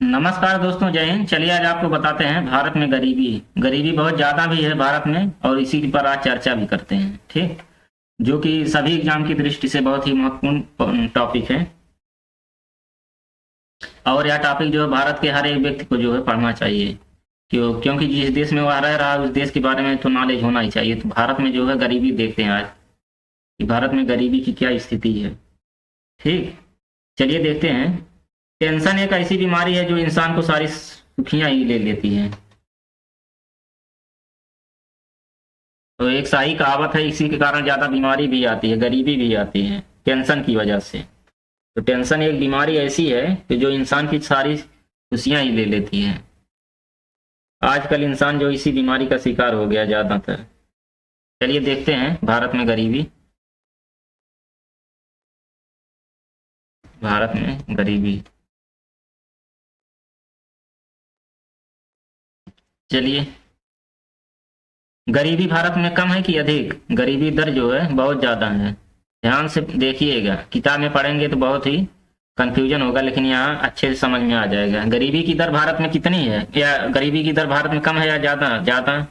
नमस्कार दोस्तों, जय हिंद। चलिए आज आपको बताते हैं भारत में गरीबी गरीबी बहुत ज़्यादा भी है भारत में, और इसी पर आज चर्चा भी करते हैं। ठीक, जो कि सभी एग्जाम की दृष्टि से बहुत ही महत्वपूर्ण टॉपिक है। और यह टॉपिक जो है भारत के हर एक व्यक्ति को जो है पढ़ना चाहिए। क्योंकि जिस देश में वह रह रहा है उस देश के बारे में तो नॉलेज होना ही चाहिए। तो भारत में जो है गरीबी देखते हैं आज कि भारत में गरीबी की क्या स्थिति है। ठीक, चलिए देखते हैं। टेंशन एक ऐसी बीमारी है जो इंसान को सारी सुखियां ही ले लेती है। तो एक शाही कहावत है, इसी के कारण ज्यादा बीमारी भी आती है, गरीबी भी आती है टेंशन की वजह से। तो टेंशन एक बीमारी ऐसी है कि जो इंसान की सारी खुशियां ही ले लेती है। आजकल इंसान जो इसी बीमारी का शिकार हो गया ज्यादातर। चलिए देखते हैं भारत में गरीबी। भारत में गरीबी, चलिए। गरीबी भारत में कम है कि अधिक? गरीबी दर जो है बहुत ज़्यादा है। ध्यान से देखिएगा, किताब में पढ़ेंगे तो बहुत ही कंफ्यूजन होगा, लेकिन यहाँ अच्छे से समझ में आ जाएगा। गरीबी की दर भारत में कितनी है, या गरीबी की दर भारत में कम है या ज़्यादा? ज़्यादा।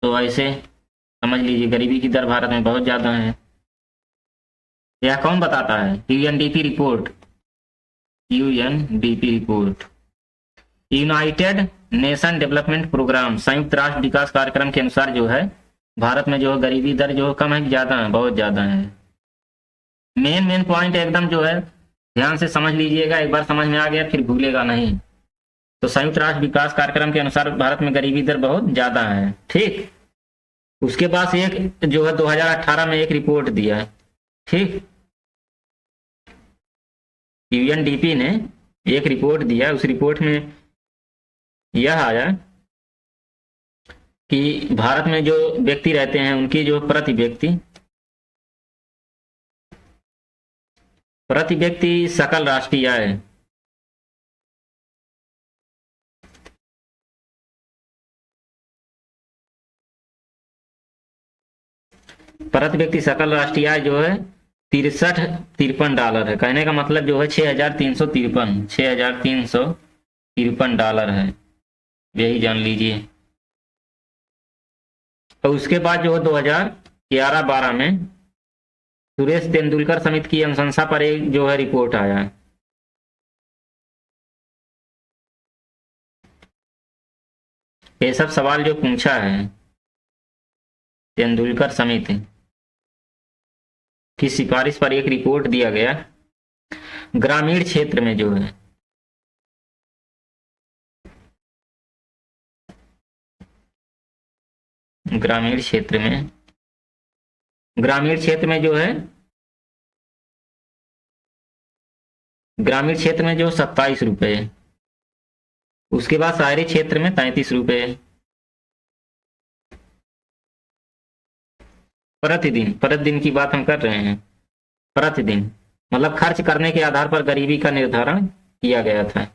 तो ऐसे समझ लीजिए गरीबी की दर भारत में बहुत ज़्यादा है। यह कौन बताता है? UNDP report. UNDP report, United Nation Development Programme, संयुक्त राष्ट्र विकास कार्यक्रम के अनुसार जो है भारत में जो है गरीबी दर जो कम है कि ज्यादा है? बहुत ज्यादा है। मेन मेन पॉइंट एकदम जो है ध्यान से समझ लीजिएगा, एक बार समझ में आ गया फिर भूलेगा नहीं। तो संयुक्त राष्ट्र विकास कार्यक्रम के अनुसार भारत में गरीबी दर बहुत ज्यादा है। ठीक, उसके पास एक जो है 2018 में एक रिपोर्ट दिया है। ठीक, यूएनडीपी ने एक रिपोर्ट दिया, उस रिपोर्ट में यह आया कि भारत में जो व्यक्ति रहते हैं उनकी जो प्रति व्यक्ति सकल राष्ट्रीय आय, प्रति व्यक्ति सकल राष्ट्रीय आय जो है 63-53 है। कहने का मतलब जो है 6,353 है। यही जान लीजिए। और उसके बाद जो है 2011-12 में सुरेश तेंदुलकर समिति की अनुशंसा पर एक जो है रिपोर्ट आया है। ये सब सवाल जो पूछा है तेंदुलकर समिति की सिफारिश पर एक रिपोर्ट दिया गया। ग्रामीण क्षेत्र में जो है ग्रामीण क्षेत्र में ग्रामीण क्षेत्र में जो 27 रुपए है। उसके बाद शहरी क्षेत्र में 33 रुपए है। प्रतिदिन की बात हम कर रहे हैं। प्रतिदिन मतलब खर्च करने के आधार पर गरीबी का निर्धारण किया गया था।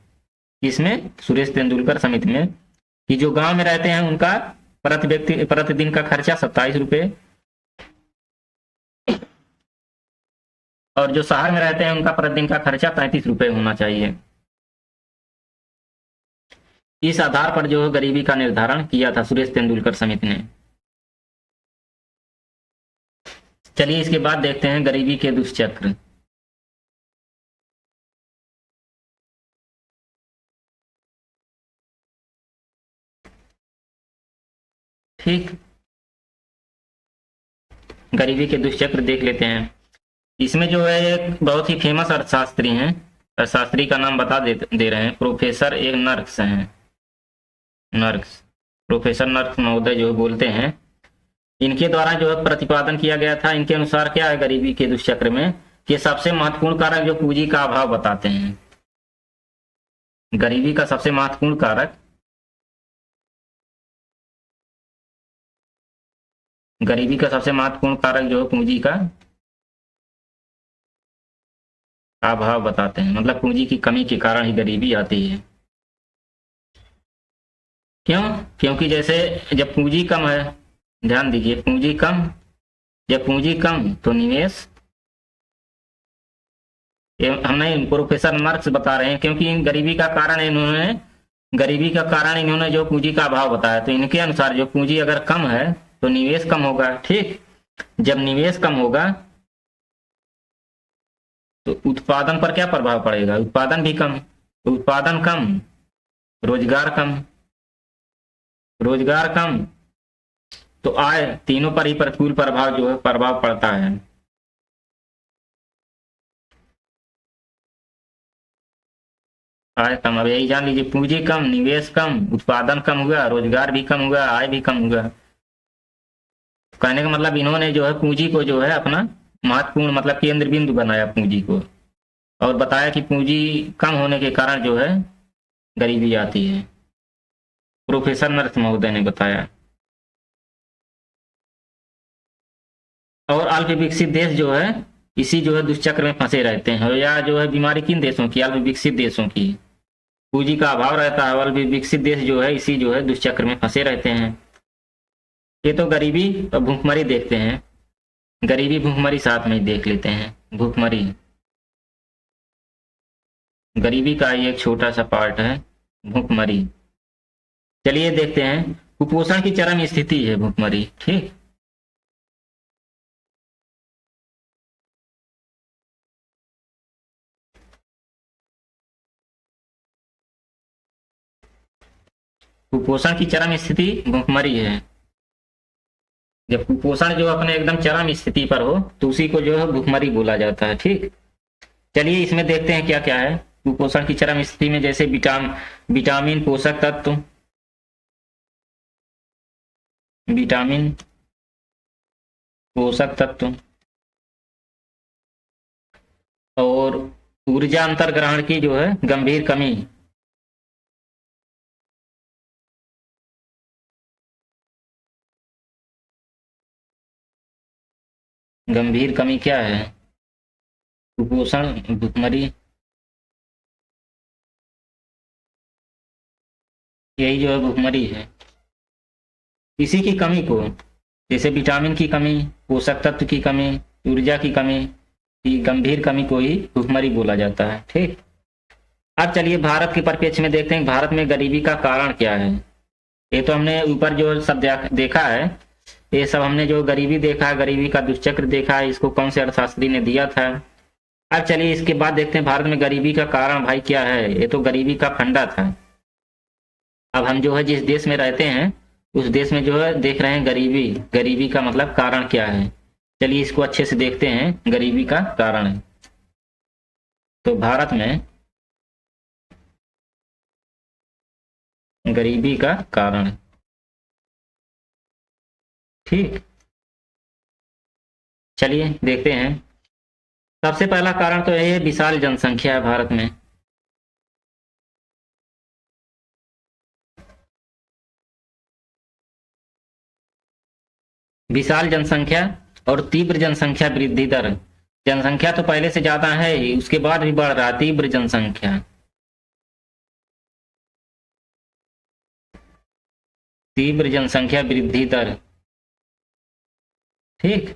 इसमें सुरेश तेंदुलकर समिति में कि जो गांव में रहते हैं उनका प्रतिदिन का खर्चा 27 रुपए, और जो शहर में रहते हैं उनका प्रतिदिन का खर्चा 33 रुपए होना चाहिए। इस आधार पर जो गरीबी का निर्धारण किया था सुरेश तेंदुलकर समिति ने। चलिए इसके बाद देखते हैं गरीबी के दुष्चक्र। ठीक, गरीबी के दुष्चक्र देख लेते हैं। इसमें जो है एक बहुत ही फेमस अर्थशास्त्री हैं, अर्थशास्त्री का नाम बता दे रहे हैं। प्रोफेसर एक नर्क्स हैं, प्रोफेसर नर्क्स महोदय जो बोलते हैं, इनके द्वारा जो है प्रतिपादन किया गया था। इनके अनुसार क्या है गरीबी के दुष्चक्र में कि सबसे महत्वपूर्ण कारक जो पूंजी का अभाव बताते हैं। गरीबी का सबसे महत्वपूर्ण कारक जो है पूंजी का अभाव बताते हैं। मतलब पूंजी की कमी के कारण ही गरीबी आती है। क्यों? क्योंकि जैसे जब पूंजी कम है, ध्यान दीजिए, जब पूंजी कम तो निवेश ये हम नहीं, प्रोफेसर मार्क्स बता रहे हैं, क्योंकि गरीबी का कारण इन्होंने जो पूंजी का अभाव बताया, तो इनके अनुसार जो पूंजी अगर कम है तो निवेश कम होगा। ठीक, जब निवेश कम होगा तो उत्पादन पर क्या प्रभाव पड़ेगा? उत्पादन भी कम, उत्पादन कम, रोजगार कम, रोजगार कम, तो आय, तीनों पर ही प्रतिकूल प्रभाव जो है प्रभाव पड़ता है। आय कम, अब यही जान लीजिए, पूंजी कम, निवेश कम, उत्पादन कम हुआ, रोजगार भी कम हुआ, आय भी कम हुआ। कहने का मतलब इन्होंने जो है पूंजी को जो है अपना महत्वपूर्ण मतलब केंद्र बिंदु बनाया पूंजी को, और बताया कि पूंजी कम होने के कारण जो है गरीबी आती है। प्रोफेसर नर्स महोदय ने बताया। और अल्प विकसित देश जो है इसी जो है दुष्चक्र में फंसे रहते हैं। या जो है बीमारी किन देशों की? अल्प विकसित देशों की। पूंजी का अभाव रहता है, अल्प विकसित देश जो है इसी जो है दुष्चक्र में फंसे रहते हैं। ये तो गरीबी और भूखमरी देखते हैं, गरीबी भूखमरी साथ में ही देख लेते हैं। भूखमरी गरीबी का ही एक छोटा सा पार्ट है, भूखमरी। चलिए देखते हैं, कुपोषण की चरम स्थिति है भूखमरी। ठीक, कुपोषण की चरम स्थिति भूखमरी है। जब कुपोषण जो अपने एकदम चरम स्थिति पर हो तो उसी को जो है भूखमरी बोला जाता है। ठीक, चलिए इसमें देखते हैं क्या क्या है कुपोषण की चरम स्थिति में। जैसे विटामिन, पोषक तत्व, विटामिन, पोषक तत्व और ऊर्जा अंतर्ग्रहण की जो है गंभीर कमी। गंभीर कमी क्या है? कुपोषण, भूखमरी, यही जो है भूखमरी है। इसी की कमी को, जैसे विटामिन की कमी, पोषक तत्व की कमी, ऊर्जा की कमी की गंभीर कमी को ही भूखमरी बोला जाता है। ठीक, अब चलिए भारत के परिप्रेक्ष्य में देखते हैं भारत में गरीबी का कारण क्या है। ये तो हमने ऊपर जो सब देखा है, ये सब हमने जो गरीबी देखा, गरीबी का दुष्चक्र देखा है, इसको कौन से अर्थशास्त्री ने दिया था। अब चलिए इसके बाद देखते हैं भारत में गरीबी का कारण भाई क्या है। ये तो गरीबी का फंडा था। अब हम जो है जिस देश में रहते हैं उस देश में जो है देख रहे हैं गरीबी, गरीबी का मतलब कारण क्या है। चलिए इसको अच्छे से देखते हैं, गरीबी का कारण। तो भारत में गरीबी का कारण, ठीक, चलिए देखते हैं। सबसे पहला कारण तो यही है, विशाल जनसंख्या है भारत में। विशाल जनसंख्या और तीव्र जनसंख्या वृद्धि दर। जनसंख्या तो पहले से ज्यादा है ही, उसके बाद भी बढ़ रहा है तीव्र जनसंख्या। तीव्र जनसंख्या वृद्धि दर, ठीक।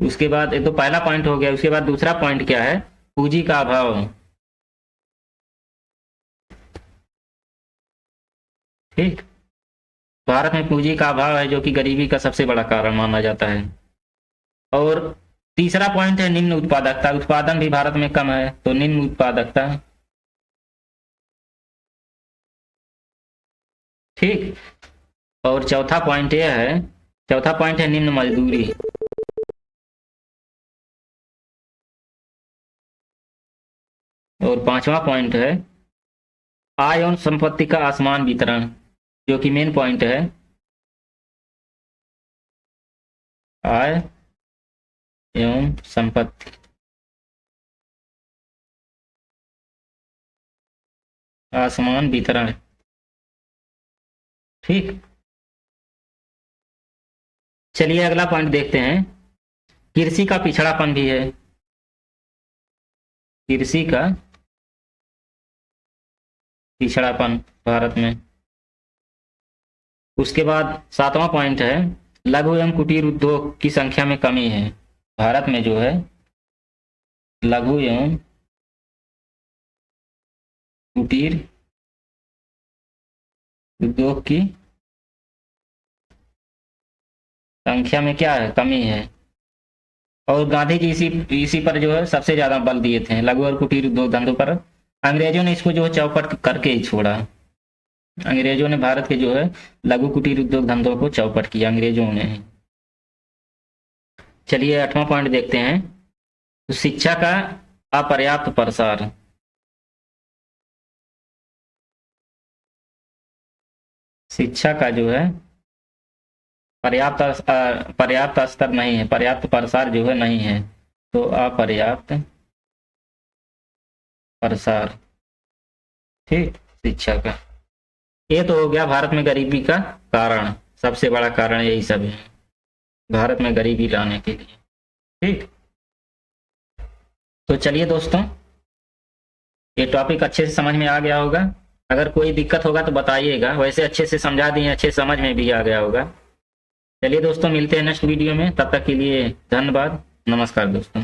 उसके बाद ये तो पहला पॉइंट हो गया। उसके बाद दूसरा पॉइंट क्या है? पूंजी का अभाव, ठीक। भारत में पूंजी का अभाव है जो कि गरीबी का सबसे बड़ा कारण माना जाता है। और तीसरा पॉइंट है निम्न उत्पादकता। उत्पादन भी भारत में कम है, तो निम्न उत्पादकता, ठीक। और चौथा पॉइंट यह है, चौथा पॉइंट है निम्न मजदूरी। और पांचवा पॉइंट है आय और संपत्ति का असमान वितरण, जो कि मेन पॉइंट है। आय एवं संपत्ति, असमान वितरण, ठीक। चलिए अगला पॉइंट देखते हैं। कृषि का पिछड़ापन भी है, कृषि का पिछड़ापन भारत में। उसके बाद सातवां पॉइंट है लघु एवं कुटीर उद्योग की संख्या में कमी है। भारत में जो है लघु एवं कुटीर उद्योग की संख्या में क्या है, कमी है। और गांधी जी इसी पर जो है सबसे ज्यादा बल दिए थे, लघु और कुटीर उद्योग धंधों पर। अंग्रेजों ने इसको जो है चौपट करके ही छोड़ा। अंग्रेजों ने भारत के जो है लघु कुटीर उद्योग धंधों को चौपट किया, अंग्रेजों ने। चलिए 8वां पॉइंट देखते हैं। तो शिक्षा का अपर्याप्त प्रसार। शिक्षा का जो है पर्याप्त स्तर नहीं है, पर्याप्त प्रसार जो है नहीं है, तो अपर्याप्त प्रसार, ठीक, शिक्षा का। ये तो हो गया भारत में गरीबी का कारण, सबसे बड़ा कारण यही सब है भारत में गरीबी लाने के लिए, ठीक। तो चलिए दोस्तों, ये टॉपिक अच्छे से समझ में आ गया होगा। अगर कोई दिक्कत होगा तो बताइएगा, वैसे अच्छे से समझा दिए, अच्छे समझ में भी आ गया होगा। चलिए दोस्तों, मिलते हैं नेक्स्ट वीडियो में, तब तक के लिए धन्यवाद, नमस्कार दोस्तों।